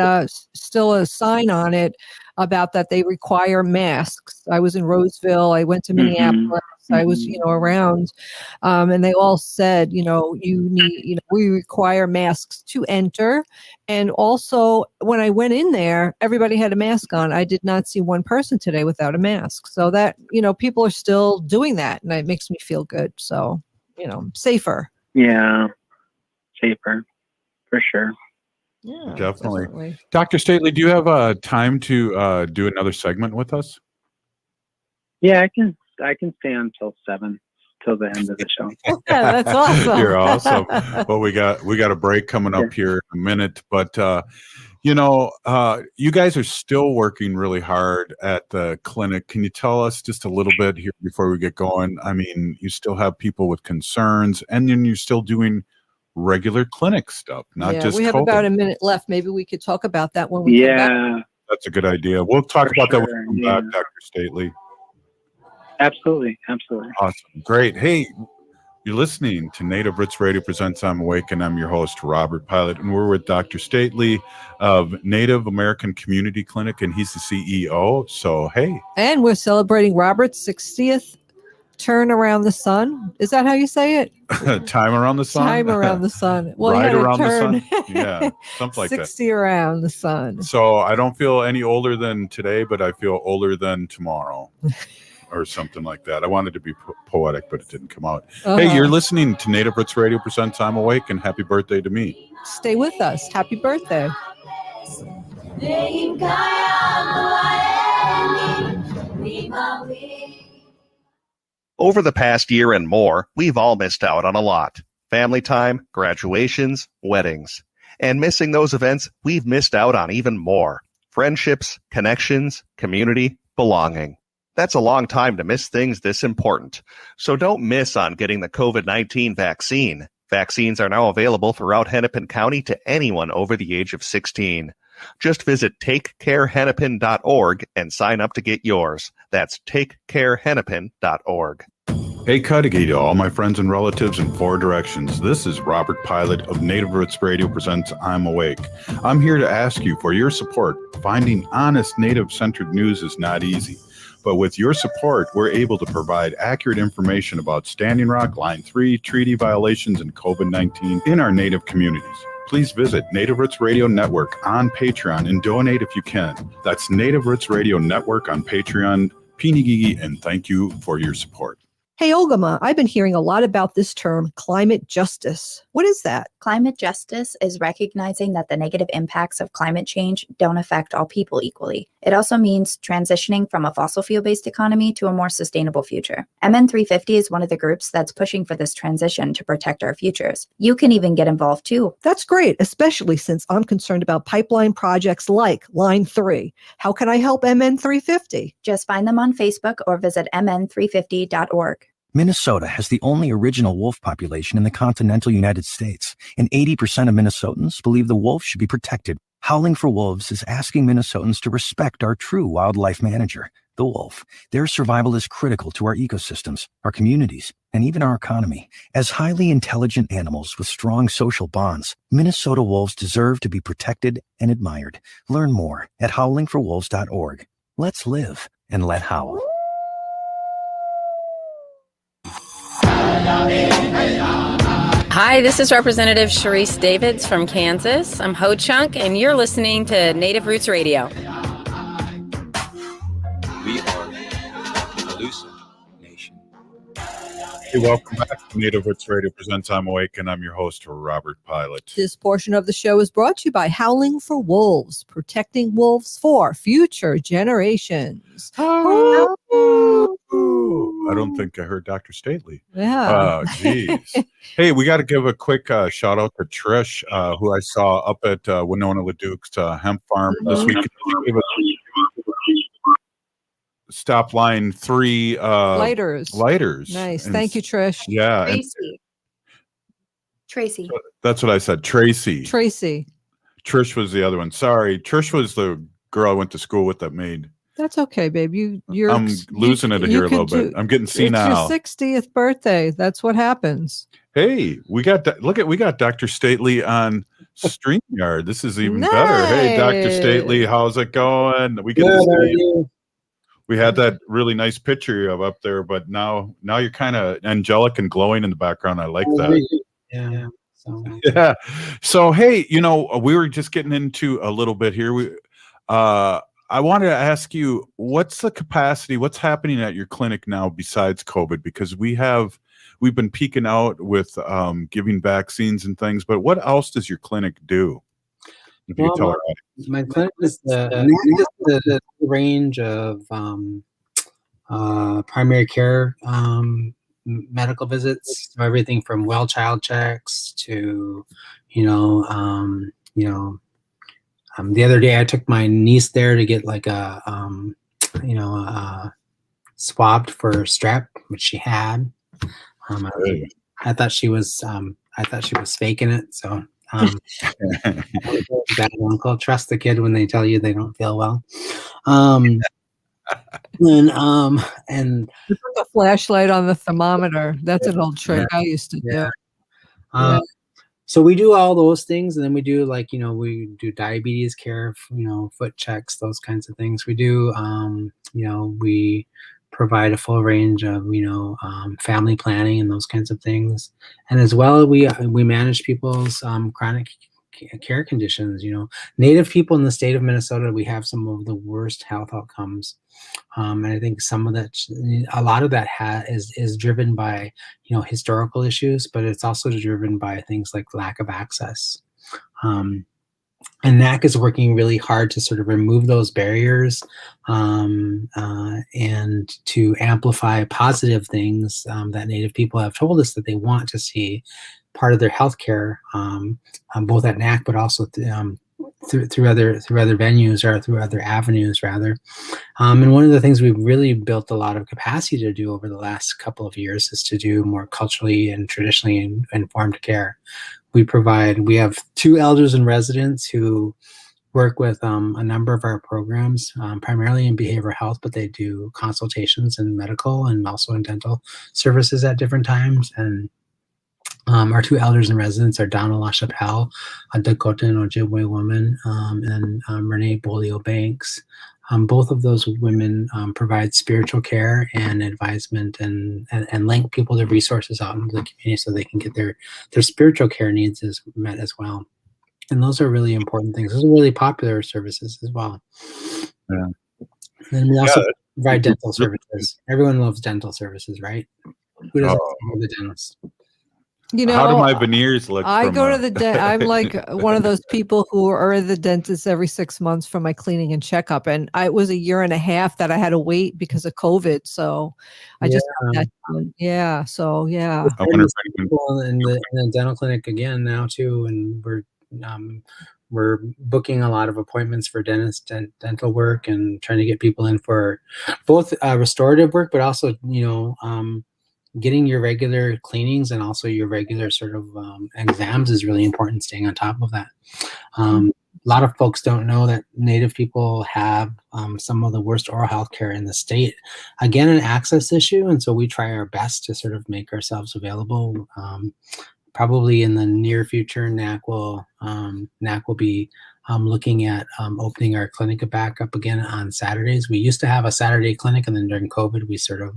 still a sign on it about that they require masks. I was in Roseville, I went to Minneapolis, I was, around, and they all said, you need, we require masks to enter. And also when I went in there, everybody had a mask on. I did not see one person today without a mask. So that, people are still doing that, and it makes me feel good. So, safer. Yeah, safer, for sure. Yeah, definitely. Dr. Stately, do you have time to do another segment with us? Yeah, I can stay until 7, till the end of the show. Yeah, that's awesome. You're awesome. Well, we got a break coming up here in a minute, but you guys are still working really hard at the clinic. Can you tell us just a little bit here before we get going? I mean, you still have people with concerns, and then you're still doing regular clinic stuff, not just we have COVID. about a minute left. Maybe we could talk about that when we come back. That's a good idea. We'll talk about that when we come back, Dr. Stately. Absolutely. Awesome. Great. Hey, you're listening to Native Roots Radio Presents I'm Awake, and I'm your host, Robert Pilot, and we're with Dr. Stately of Native American Community Clinic, and he's the CEO. So, hey. And we're celebrating Robert's 60th turn around the sun. Is that how you say it? Time around the sun? Time around the sun. Well, right around turn. the sun? Yeah, something like 60 around the sun. So I don't feel any older than today, but I feel older than tomorrow. Or something like that. I wanted to be poetic, but it didn't come out. Hey, you're listening to Native Roots Radio Presents I'm Awake, and happy birthday to me. Stay with us. Happy birthday. Over the past year and more, we've all missed out on a lot. Family time, graduations, weddings. And missing those events, we've missed out on even more. Friendships, connections, community, belonging. That's a long time to miss things this important. So don't miss on getting the COVID-19 vaccine. Vaccines are now available throughout Hennepin County to anyone over the age of 16. Just visit takecarehennepin.org and sign up to get yours. That's takecarehennepin.org. Hey, Cudahy to all my friends and relatives in 4 directions. This is Robert Pilot of Native Roots Radio Presents I'm Awake. I'm here to ask you for your support. Finding honest Native-centered news is not easy. But with your support, we're able to provide accurate information about Standing Rock, Line 3, treaty violations, and COVID-19 in our Native communities. Please visit Native Roots Radio Network on Patreon and donate if you can. That's Native Roots Radio Network on Patreon. Pinigigi, and thank you for your support. Hey, Ogama, I've been hearing a lot about this term, climate justice. What is that? Climate justice is recognizing that the negative impacts of climate change don't affect all people equally. It also means transitioning from a fossil fuel-based economy to a more sustainable future. MN350 is one of the groups that's pushing for this transition to protect our futures. You can even get involved too. That's great, especially since I'm concerned about pipeline projects like Line 3. How can I help MN350? Just find them on Facebook or visit mn350.org. Minnesota has the only original wolf population in the continental United States, and 80% of Minnesotans believe the wolf should be protected. Howling for Wolves is asking Minnesotans to respect our true wildlife manager, the wolf. Their survival is critical to our ecosystems, our communities, and even our economy. As highly intelligent animals with strong social bonds, Minnesota wolves deserve to be protected and admired. Learn more at howlingforwolves.org. Let's live and let howl. Hi, this is Representative Sharice Davids from Kansas. I'm Ho Chunk, and you're listening to Native Roots Radio. We are Alusa Nation. Hey, welcome back to Native Roots Radio Presents I'm Awake, and I'm your host, Robert Pilot. This portion of the show is brought to you by Howling for Wolves, protecting wolves for future generations. I don't think I heard Dr. Stately. Yeah. Oh, geez. Hey, we got to give a quick shout out to Trish, who I saw up at Winona LaDuke's hemp farm this week. Stop line 3 lighters. Nice. And, thank you, Trish. Yeah. Tracy. That's what I said. Tracy. Trish was the other one. Sorry. Trish was the girl I went to school with that made. That's okay, babe. I'm losing it here a little bit. I'm getting senile. It's your 60th birthday. That's what happens. Hey, we got Dr. Stately on StreamYard. This is even better. Hey, Dr. Stately, how's it going? We get to see you. We had that really nice picture of up there, but now you're kind of angelic and glowing in the background. I like that. Yeah. Yeah. So hey, we were just getting into a little bit here. I wanted to ask you, what's the capacity? What's happening at your clinic now besides COVID? Because we've been peaking out with giving vaccines and things, but what else does your clinic do? If you could tell our audience. My clinic is the range of primary care medical visits, so everything from well child checks to, the other day I took my niece there to get like swabbed for strep, which she had. I thought she was faking it. So bad uncle, trust the kid when they tell you they don't feel well. And you put the flashlight on the thermometer. That's an old trick I used to do. So we do all those things, and then we do we do diabetes care, foot checks, those kinds of things. We do, we provide a full range of, family planning and those kinds of things. And as well, we manage people's chronic care conditions. Native people in the state of Minnesota, we have some of the worst health outcomes. And I think a lot of that is driven by, historical issues, but it's also driven by things like lack of access. And NAC is working really hard to sort of remove those barriers and to amplify positive things that Native people have told us that they want to see part of their healthcare, both at NAC, but also through other venues or through other avenues rather. And one of the things we've really built a lot of capacity to do over the last couple of years is to do more culturally and traditionally informed care. We have 2 elders in residence who work with a number of our programs, primarily in behavioral health, but they do consultations in medical and also in dental services at different times. And our 2 elders in residence are Donna LaChapelle, a Dakota and Ojibwe woman, and Renee Bolio Banks. Both of those women provide spiritual care and advisement and link people to resources out in the community so they can get their spiritual care needs met as well. And those are really important things. Those are really popular services as well. Yeah. And we also provide dental services. Everyone loves dental services, right? Who doesn't go to the dentist? You know, how do my veneers look? I from, go to the I'm like one of those people who are at the dentist every 6 months for my cleaning and checkup. And it was a year and a half that I had to wait because of COVID. So I just got that done. Yeah. So yeah. I wonder if people in the dental clinic again now too, and we're booking a lot of appointments for dentist and dental work, and trying to get people in for both restorative work, but also getting your regular cleanings and also your regular sort of exams is really important, staying on top of that. A lot of folks don't know that Native people have some of the worst oral health care in the state. Again, an access issue, and so we try our best to sort of make ourselves available. Probably in the near future, NAC will be looking at opening our clinic back up again on Saturdays. We used to have a Saturday clinic, and then during COVID, we sort of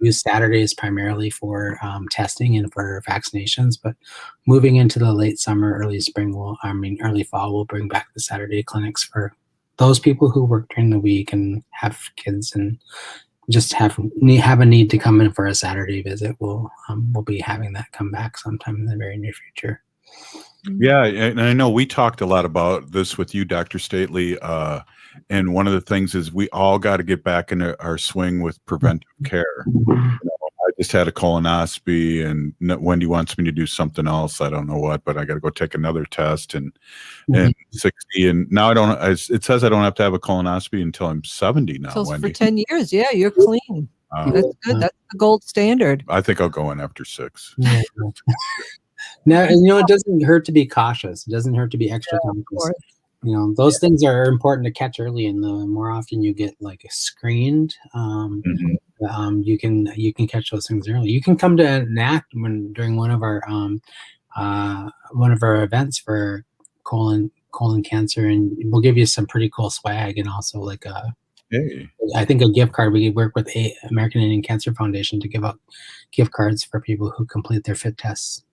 use Saturdays primarily for testing and for vaccinations. But moving into the late summer, early spring, early fall, we'll bring back the Saturday clinics for those people who work during the week and have kids and just have a need to come in for a Saturday visit. We'll be having that come back sometime in the very near future. Yeah, and I know we talked a lot about this with you, Dr. Stately, and one of the things is we all got to get back into our swing with preventive care. I just had a colonoscopy, and Wendy wants me to do something else. I don't know what, but I got to go take another test, and 60, and now it says I don't have to have a colonoscopy until I'm 70 now. So Wendy, for 10 years, yeah, you're clean. That's good. That's the gold standard. I think I'll go in after 6. Yeah. Now, it doesn't hurt to be cautious. It doesn't hurt to be extra cautious. Those things are important to catch early, and the more often you get screened, you can catch those things early. You can come to NAC during one of our events for colon cancer, and we'll give you some pretty cool swag, and also I think a gift card. We work with American Indian Cancer Foundation to give out gift cards for people who complete their fit tests.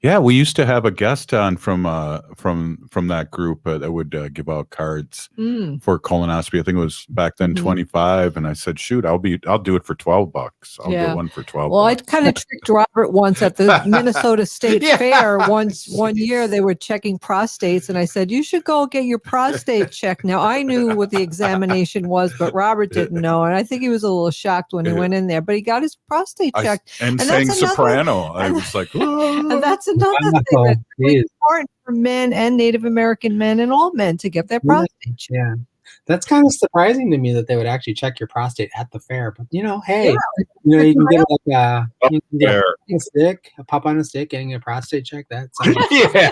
Yeah, we used to have a guest on from that group that would give out cards for colonoscopy. I think it was back then 25, and I said, "Shoot, I'll do it for $12. I'll get one for $12." Well, I kind of tricked Robert once at the Minnesota State Fair. One year they were checking prostates, and I said, "You should go get your prostate checked." Now I knew what the examination was, but Robert didn't know, and I think he was a little shocked when he went in there. But he got his prostate checked, and sang soprano. I was like, and that's another thing that's really important for men and Native American men and all men to get their prostate checked. Yeah, that's kind of surprising to me that they would actually check your prostate at the fair. But hey, you can get a stick, a pop on a stick, getting a prostate check. That's yeah.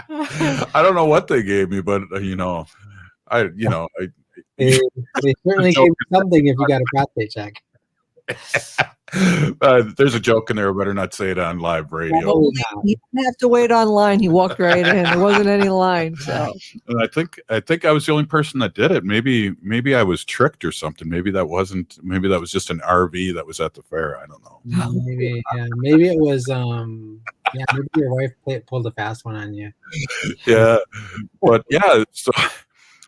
I don't know what they gave me, but they certainly gave you something if you got a prostate check. There's a joke in there. I better not say it on live radio. He didn't have to wait online. He walked right in. There wasn't any line. So and I think I was the only person that did it. Maybe I was tricked or something. Maybe that was just an RV that was at the fair. I don't know. Maybe it was. Maybe your wife pulled a fast one on you. Yeah, but yeah.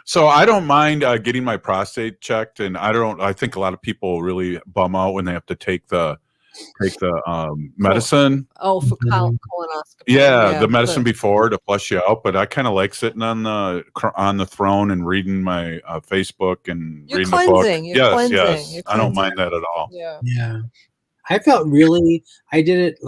So I don't mind getting my prostate checked, and I think a lot of people really bum out when they have to take the medicine. Oh, for colonoscopy. Yeah, the medicine before to flush you out. But I kind of like sitting on the throne and reading my Facebook and You're reading cleansing. the book. Yes. I don't mind that at all. Yeah. I felt I did it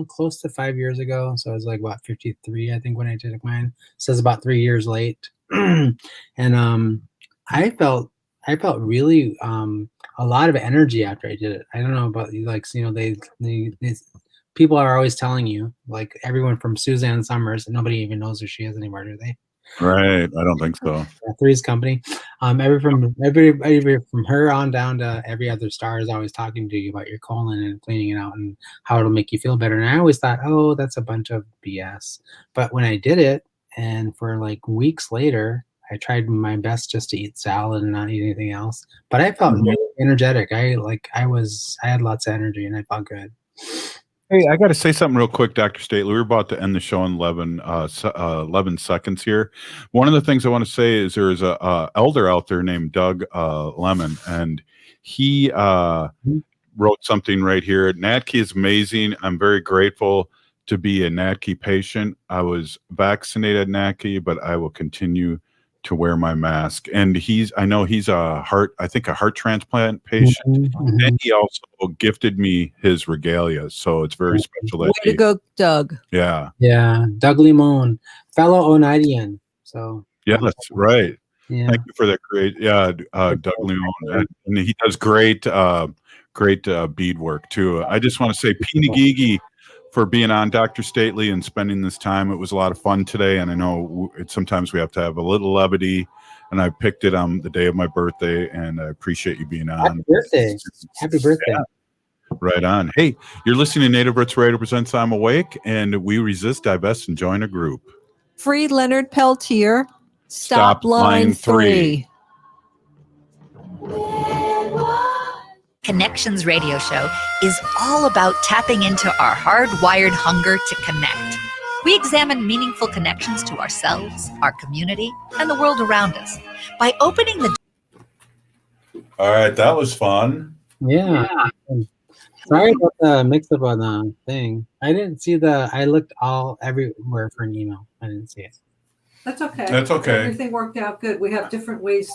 close to 5 years ago. So I was about 53, I think, when I did mine. It says about 3 years late. And I felt really a lot of energy after I did it. I don't know about you, they people are always telling you, everyone from Suzanne Summers, and nobody even knows who she is anymore, do they? Right, I don't think so. Three's Company. Everybody from her on down to every other star is always talking to you about your colon and cleaning it out and how it'll make you feel better. And I always thought, oh, that's a bunch of BS. But when I did it, and for weeks later, I tried my best just to eat salad and not eat anything else. But I felt really energetic. I had lots of energy and I felt good. Hey, I got to say something real quick, Dr. Stately. We're about to end the show in 11 seconds here. One of the things I want to say is there is a elder out there named Doug Lemon, and he wrote something right here. NADKI is amazing. I'm very grateful to be a NADKI patient. I was vaccinated NADKI, but I will continue to wear my mask. And I know he's a heart transplant patient. And he also gifted me his regalia. So it's very special. Way to go, Doug. Yeah. Yeah. Doug Limon, fellow Oneidian. So. Yeah, that's right. Yeah. Thank you for that great, Doug Limon. And he does great bead work too. I just want to say Pinagigi for being on, Dr. Stately, and spending this time. It was a lot of fun today, and I know sometimes we have to have a little levity, and I picked it on the day of my birthday, and I appreciate you being on. Happy birthday. Happy birthday. Yeah. Right on. Hey, you're listening to Native Roots Radio presents I'm Awake, and we resist, divest, and join a group. Free Leonard Peltier. Stop line 3. Connections Radio Show is all about tapping into our hardwired hunger to connect. We examine meaningful connections to ourselves, our community, and the world around us. By opening the... All right, that was fun. Yeah. Sorry about the mix-up on the thing. I didn't see I looked everywhere for an email. I didn't see it. That's okay. That's okay. Everything worked out good. We have different ways